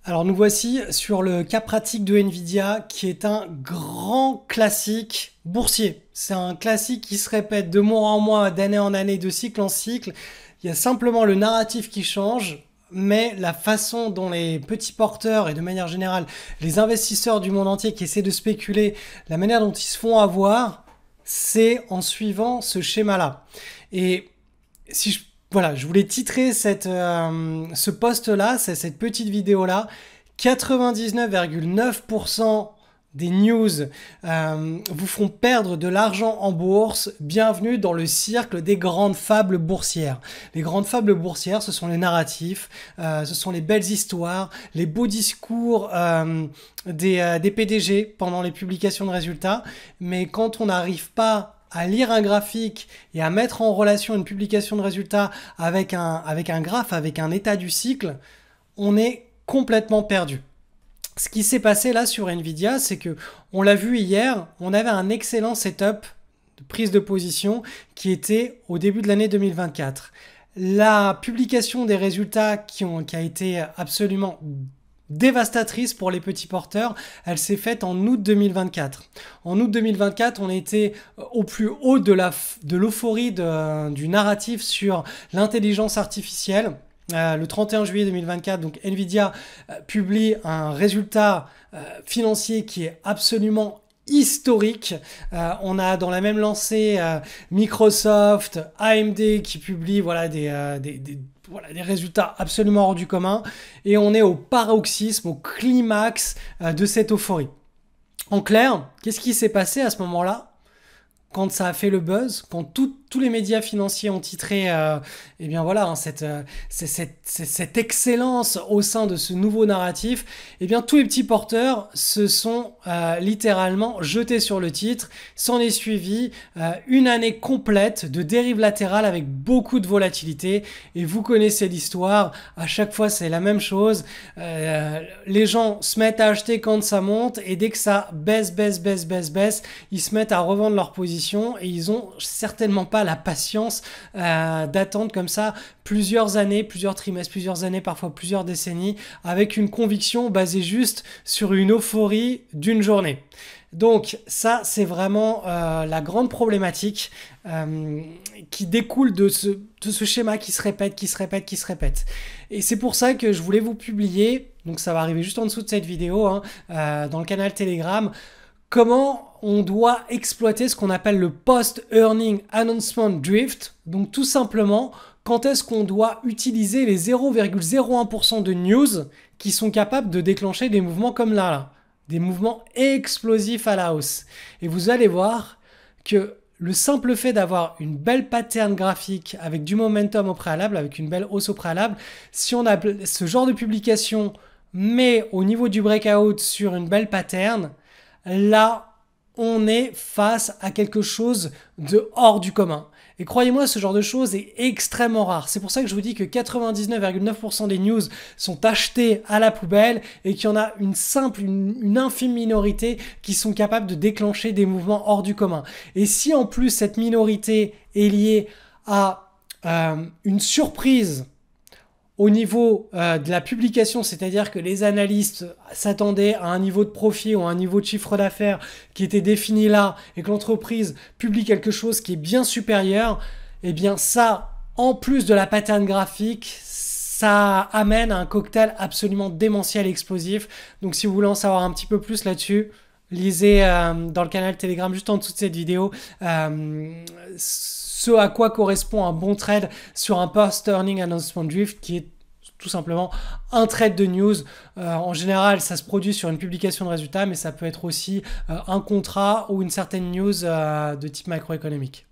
Alors nous voici sur le cas pratique de Nvidia qui est un grand classique boursier. C'est un classique qui se répète de mois en mois, d'année en année, de cycle en cycle. Il y a simplement le narratif qui change, mais la façon dont les petits porteurs et de manière générale les investisseurs du monde entier qui essaient de spéculer, la manière dont ils se font avoir, c'est en suivant ce schéma-là. Et si je voilà, je voulais titrer ce post-là, cette petite vidéo-là. 99,9% des news vous font perdre de l'argent en bourse. Bienvenue dans le cercle des grandes fables boursières. Les grandes fables boursières, ce sont les narratifs, ce sont les belles histoires, les beaux discours des PDG pendant les publications de résultats. Mais quand on n'arrive pas à lire un graphique et à mettre en relation une publication de résultats avec un graphe, avec un état du cycle, on est complètement perdu. Ce qui s'est passé là sur Nvidia, c'est que, on l'a vu hier, on avait un excellent setup de prise de position qui était au début de l'année 2024. La publication des résultats qui a été absolument dévastatrice pour les petits porteurs, elle s'est faite en août 2024. En août 2024, on était au plus haut de l'euphorie du narratif sur l'intelligence artificielle. Le 31 juillet 2024, donc Nvidia publie un résultat financier qui est absolument historique. On a dans la même lancée Microsoft, AMD qui publient des résultats absolument hors du commun, et on est au paroxysme, au climax de cette euphorie. En clair, qu'est-ce qui s'est passé à ce moment-là quand ça a fait le buzz, quand tous les médias financiers ont titré cette excellence au sein de ce nouveau narratif, tous les petits porteurs se sont littéralement jetés sur le titre. S'en est suivi une année complète de dérive latérale avec beaucoup de volatilité, et vous connaissez l'histoire, à chaque fois c'est la même chose. Les gens se mettent à acheter quand ça monte, et dès que ça baisse, ils se mettent à revendre leur position, et ils ont certainement pas la patience d'attendre comme ça plusieurs années, plusieurs trimestres, plusieurs années, parfois plusieurs décennies, avec une conviction basée juste sur une euphorie d'une journée. Donc ça, c'est vraiment la grande problématique qui découle de ce schéma qui se répète. Et c'est pour ça que je voulais vous publier, donc ça va arriver juste en dessous de cette vidéo, dans le canal Telegram, comment on doit exploiter ce qu'on appelle le Post-Earning Announcement Drift. Donc tout simplement, quand est-ce qu'on doit utiliser les 0,01% de news qui sont capables de déclencher des mouvements comme là, des mouvements explosifs à la hausse. Et vous allez voir que le simple fait d'avoir une belle pattern graphique avec du momentum au préalable, avec une belle hausse au préalable, si on a ce genre de publication, mais au niveau du breakout sur une belle pattern, là, on est face à quelque chose de hors du commun. Et croyez-moi, ce genre de choses est extrêmement rare. C'est pour ça que je vous dis que 99,9% des news sont achetées à la poubelle, et qu'il y en a une infime minorité qui sont capables de déclencher des mouvements hors du commun. Et si en plus cette minorité est liée à une surprise au niveau de la publication, c'est-à-dire que les analystes s'attendaient à un niveau de profit ou à un niveau de chiffre d'affaires qui était défini là, et que l'entreprise publie quelque chose qui est bien supérieur, eh bien ça, en plus de la pattern graphique, ça amène à un cocktail absolument démentiel et explosif. Donc si vous voulez en savoir un petit peu plus là-dessus, lisez dans le canal Telegram juste en dessous de cette vidéo ce à quoi correspond un bon trade sur un Post-Earning Announcement Drift, qui est tout simplement un trade de news. En général, ça se produit sur une publication de résultats, mais ça peut être aussi un contrat ou une certaine news de type macroéconomique.